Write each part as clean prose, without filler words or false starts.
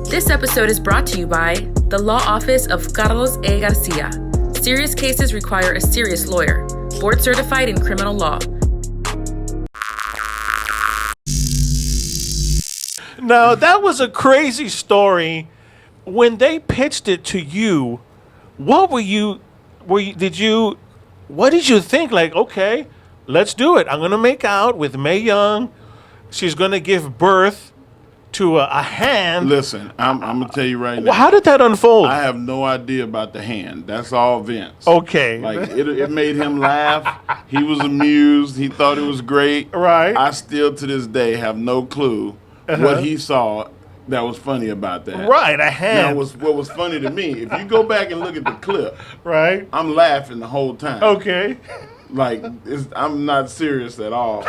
This episode is brought to you by the Law Office of Carlos A. Garcia. Serious cases require a serious lawyer. Board certified in criminal law. Now, that was a crazy story. When they pitched it to you, what what did you think? Like, okay, let's do it. I'm going to make out with Mae Young. She's going to give birth to a hand. Listen, I'm going to tell you right now. Well, how did that unfold? I have no idea about the hand. That's all Vince. Okay. Like, it made him laugh. He was amused. He thought it was great. Right. I still, to this day, have no clue what he saw that was funny about that. Right, a hand. Now, what was funny to me, if you go back and look at the clip, right, I'm laughing the whole time. Okay. Like, I'm not serious at all.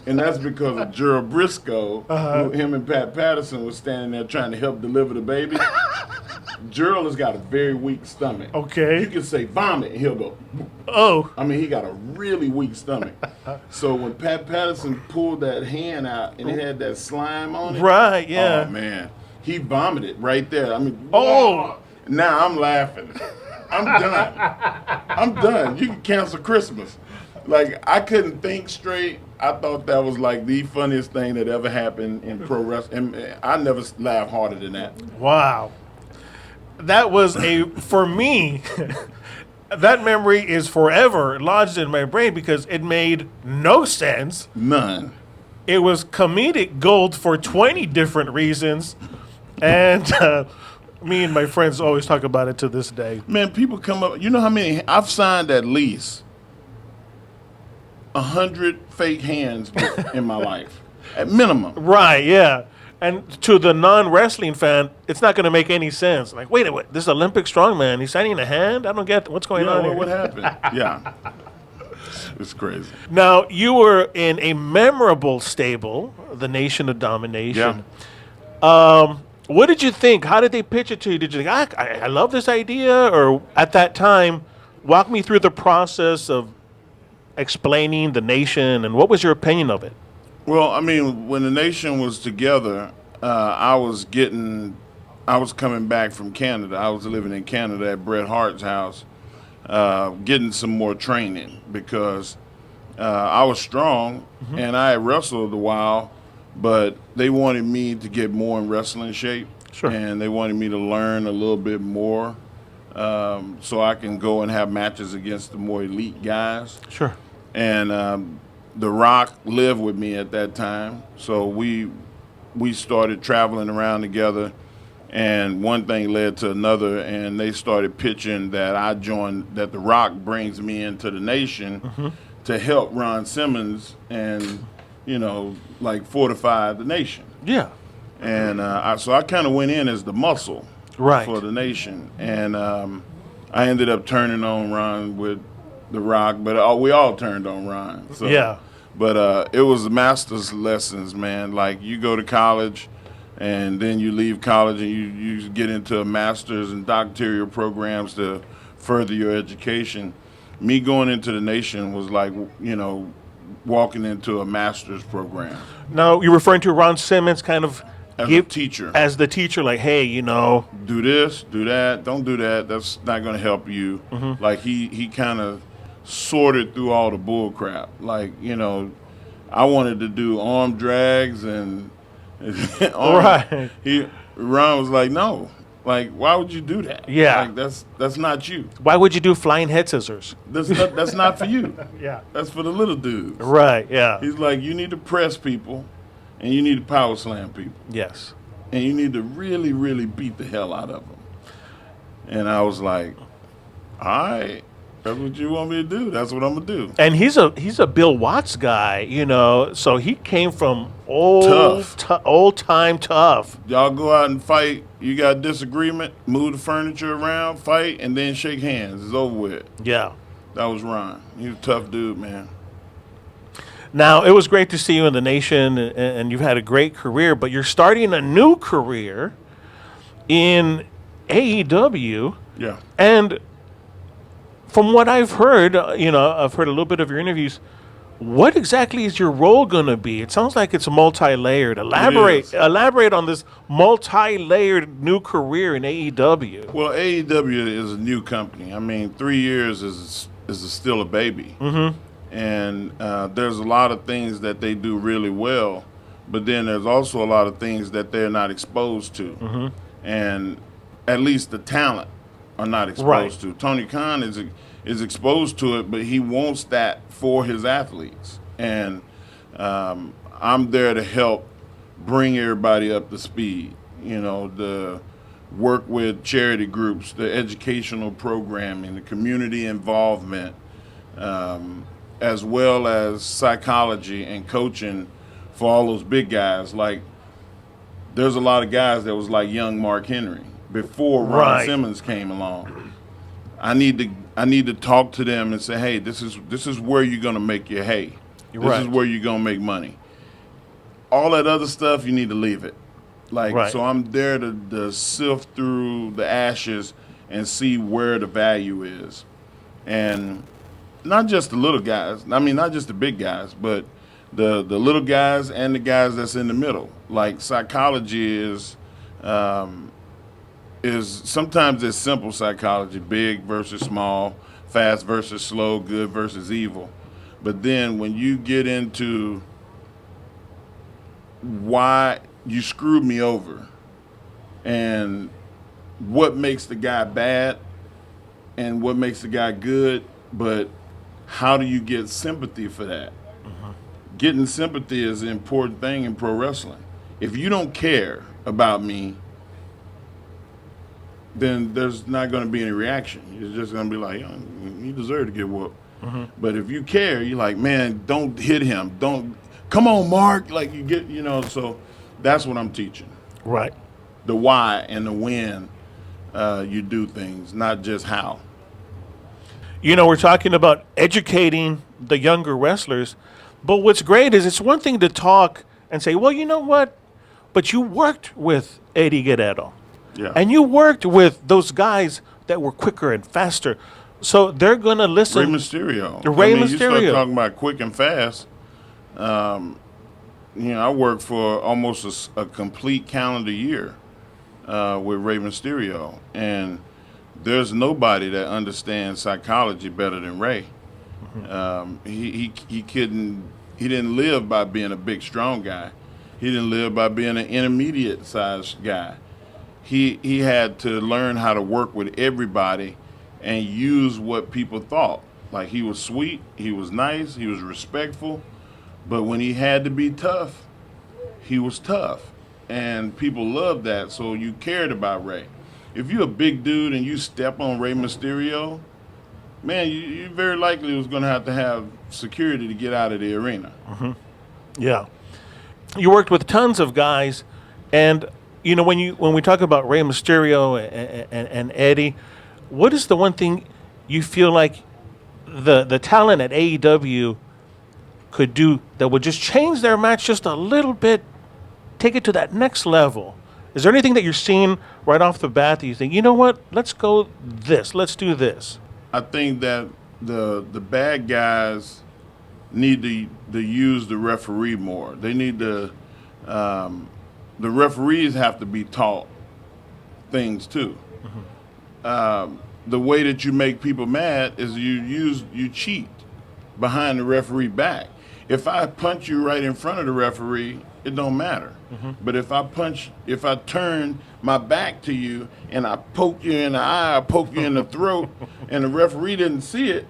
And that's because of Gerald Briscoe, who him and Pat Patterson was standing there trying to help deliver the baby. Gerald has got a very weak stomach. Okay. You can say vomit and he'll go, oh. I mean, he got a really weak stomach. So when Pat Patterson pulled that hand out and it had that slime on it. Right, yeah. Oh, man. He vomited right there. I mean, oh. Now I'm laughing. I'm done. I'm done. You can cancel Christmas. Like, I couldn't think straight. I thought that was like the funniest thing that ever happened in pro wrestling. And I never laughed harder than that. Wow. That was for me, that memory is forever lodged in my brain because it made no sense. None. It was comedic gold for 20 different reasons. And me and my friends always talk about it to this day. Man, people come up. You know how many? I've signed at least 100 fake hands in my life, at minimum. Right, yeah. And to the non-wrestling fan, it's not going to make any sense. Like, wait, this is Olympic strongman. He's signing a hand? I don't get what's going on here. What happened? Yeah. It's crazy. Now, you were in a memorable stable, the Nation of Domination. Yeah. What did you think? How did they pitch it to you? Did you think, I love this idea? Or at that time, walk me through the process of explaining the Nation, and what was your opinion of it? Well, I mean, when the Nation was together, I was coming back from Canada. I was living in Canada at Bret Hart's house, getting some more training because I was strong and I had wrestled a while, but they wanted me to get more in wrestling shape. Sure. And they wanted me to learn a little bit more so I can go and have matches against the more elite guys. Sure. And The Rock lived with me at that time, so we started traveling around together, and one thing led to another, and they started pitching that that The Rock brings me into the Nation to help Ron Simmons and, like fortify the Nation. Yeah. And so I kind of went in as the muscle for the Nation, and I ended up turning on Ron with The Rock, but we all turned on Ron. So. Yeah. But it was master's lessons, man. Like, you go to college, and then you leave college, and you get into a master's and doctoral programs to further your education. Me going into the Nation was like, walking into a master's program. Now, you're referring to Ron Simmons kind of As a teacher. As the teacher, like, hey, do this, do that, don't do that. That's not going to help you. Like, he kind of sorted through all the bull crap. Like, I wanted to do arm drags and right. Ron was like, no. Like, why would you do that? Yeah. Like, that's not you. Why would you do flying head scissors? That's not for you. Yeah. That's for the little dudes. Right, yeah. He's like, you need to press people and you need to power slam people. Yes. And you need to really, really beat the hell out of them. And I was like, all right. That's what you want me to do. That's what I'm gonna do. And he's a Bill Watts guy, so he came from old time tough. Y'all go out and fight. You got disagreement, move the furniture around, fight, and then shake hands. It's over with. Yeah. That was Ron. He was a tough dude, man. Now, it was great to see you in the Nation, and you've had a great career, but you're starting a new career in AEW. Yeah. And from what I've heard, I've heard a little bit of your interviews. What exactly is your role going to be? It sounds like it's multi-layered. is. Elaborate on this multi-layered new career in AEW. Well, AEW is a new company. I mean, 3 years is still a baby, and there's a lot of things that they do really well, but then there's also a lot of things that they're not exposed to, and at least the talent are not exposed to. Tony Khan is exposed to it, but he wants that for his athletes, and I'm there to help bring everybody up to speed. You know, the work with charity groups, the educational programming, the community involvement, as well as psychology and coaching for all those big guys. Like, there's a lot of guys that was like young Mark Henry before Ron Simmons came along. I need to talk to them and say, hey, this is where you're gonna make your hay. This is where you're gonna make money. All that other stuff, you need to leave it. So I'm there to sift through the ashes and see where the value is. And not just the little guys, I mean, not just the big guys, but the little guys and the guys that's in the middle. Like, psychology is sometimes it's simple psychology, big versus small, fast versus slow, good versus evil. But then when you get into why you screwed me over and what makes the guy bad and what makes the guy good, but how do you get sympathy for that? Getting sympathy is an important thing in pro wrestling. If you don't care about me, then there's not going to be any reaction. You're just going to be like, oh, you deserve to get whooped. But if you care, you're like, man, don't hit him. Don't, come on, Mark. Like, you get, so that's what I'm teaching. Right. The why and the when you do things, not just how. We're talking about educating the younger wrestlers, but what's great is it's one thing to talk and say, well, you know what? But you worked with Eddie Guerrero. Yeah. And you worked with those guys that were quicker and faster. So they're going to listen. Rey Mysterio. Mysterio. You start talking about quick and fast. I worked for almost a complete calendar year with Rey Mysterio. And there's nobody that understands psychology better than Rey. He didn't live by being a big, strong guy. He didn't live by being an intermediate-sized guy. He had to learn how to work with everybody and use what people thought. Like, he was sweet, he was nice, he was respectful, but when he had to be tough, he was tough. And people loved that, so you cared about Rey. If you're a big dude and you step on Rey Mysterio, man, you very likely was going to have security to get out of the arena. Yeah. You worked with tons of guys, and when we talk about Rey Mysterio and Eddie, what is the one thing you feel like the talent at AEW could do that would just change their match just a little bit, take it to that next level? Is there anything that you're seeing right off the bat that you think, you know what, let's go this, let's do this? I think that the bad guys need to use the referee more. They need to the referees have to be taught things too. The way that you make people mad is you cheat behind the referee back. If I punch you right in front of the referee, it don't matter. But if I turn my back to you and I poke you in the eye, I poke you in the throat, and the referee didn't see it,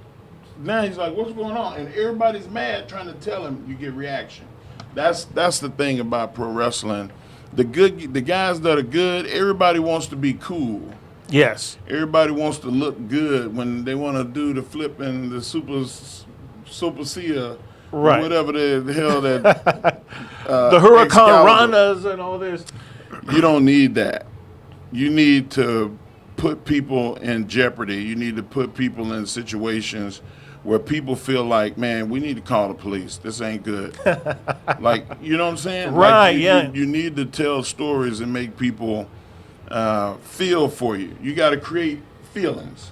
now he's like, what's going on? And everybody's mad trying to tell him, you get reaction. That's the thing about pro wrestling. The guys that are good, everybody wants to be cool. Yes. Everybody wants to look good when they want to do the flip and the super Sia, right? Whatever the hell that the Hurricane Ranas and all this. You don't need that. You need to put people in jeopardy. You need to put people in situations where people feel like, man, we need to call the police. This ain't good. Like, you know what I'm saying? Right, like you need to tell stories and make people feel for you. You got to create feelings.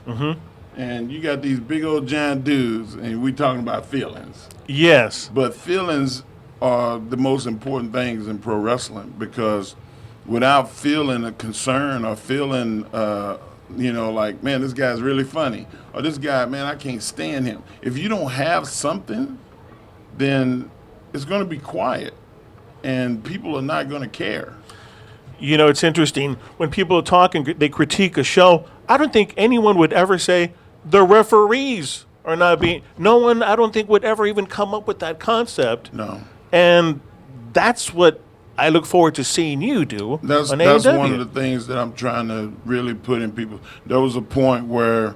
And you got these big old giant dudes, and we talking about feelings. Yes. But feelings are the most important things in pro wrestling, because without feeling a concern or feeling, like, man, this guy's really funny, or this guy, man, I can't stand him. If you don't have something, then it's going to be quiet, and people are not going to care. You know, it's interesting. When people talk and they critique a show, I don't think anyone would ever say the referees are not being. No one, I don't think, would ever even come up with that concept. No. And that's what I look forward to seeing you do. That's on one AEW. of the things that I'm trying to really put in people. There was a point where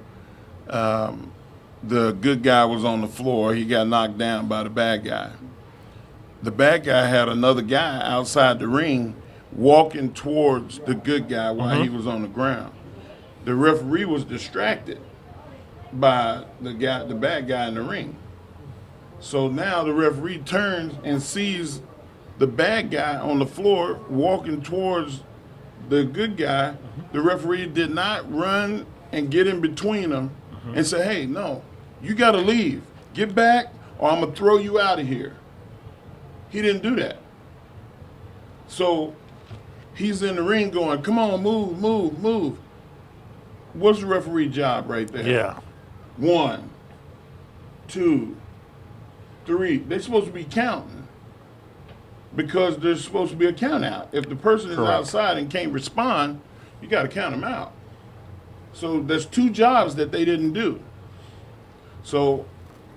the good guy was on the floor. He got knocked down by the bad guy. The bad guy had another guy outside the ring walking towards the good guy while he was on the ground. The referee was distracted by the bad guy in the ring. So now the referee turns and sees the bad guy on the floor walking towards the good guy. The referee did not run and get in between them and say, hey, no, you got to leave. Get back or I'm going to throw you out of here. He didn't do that. So he's in the ring going, come on, move, move, move. What's the referee job right there? Yeah. 1, 2, 3. They're supposed to be counting because there's supposed to be a count out. If the person is Correct. outside and can't respond, you got to count them out. So there's 2 jobs that they didn't do. So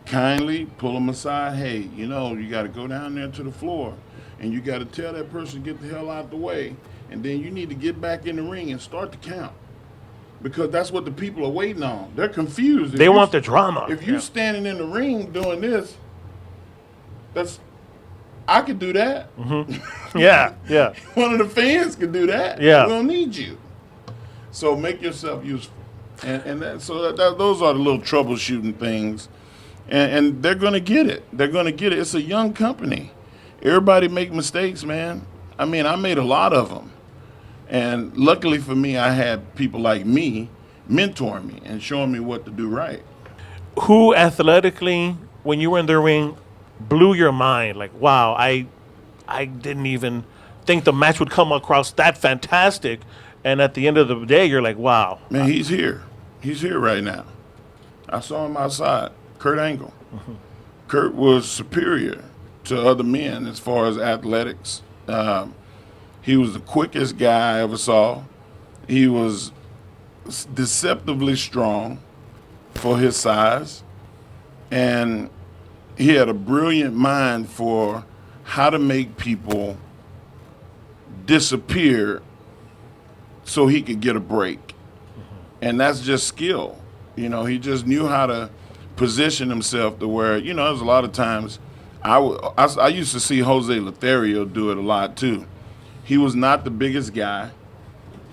kindly pull them aside. Hey, you got to go down there to the floor and you got to tell that person to get the hell out the way. And then you need to get back in the ring and start to count. Because that's what the people are waiting on. They're confused. They want the drama. If you're standing in the ring doing this, I could do that. Yeah, yeah. One of the fans could do that. Yeah. We don't need you. So make yourself useful. And those are the little troubleshooting things. And they're going to get it. They're going to get it. It's a young company. Everybody make mistakes, man. I mean, I made a lot of them. And luckily for me, I had people like me mentoring me and showing me what to do right. Who athletically, when you were in the ring, blew your mind? Like, wow, I didn't even think the match would come across that fantastic. And at the end of the day, you're like, wow. Man, he's here. He's here right now. I saw him outside, Kurt Angle. Kurt was superior to other men as far as athletics. He was the quickest guy I ever saw. He was deceptively strong for his size. And he had a brilliant mind for how to make people disappear so he could get a break. And that's just skill. He just knew how to position himself to where, there's a lot of times I used to see Jose Lothario do it a lot too. He was not the biggest guy,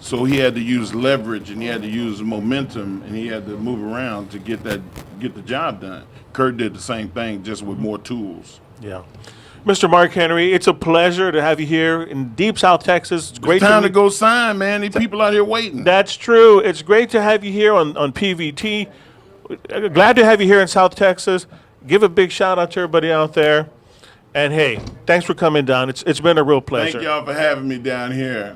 so he had to use leverage and he had to use momentum and he had to move around to get the job done. Kurt did the same thing, just with more tools. Yeah. Mr. Mark Henry, it's a pleasure to have you here in deep South Texas. It's great. It's time to go sign, man. These people out here waiting. That's true. It's great to have you here on PVT. Glad to have you here in South Texas. Give a big shout out to everybody out there. And hey, thanks for coming down. It's been a real pleasure. Thank y'all for having me down here.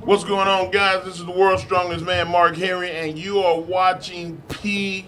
What's going on, guys? This is the world's strongest man, Mark Henry, and you are watching PVT.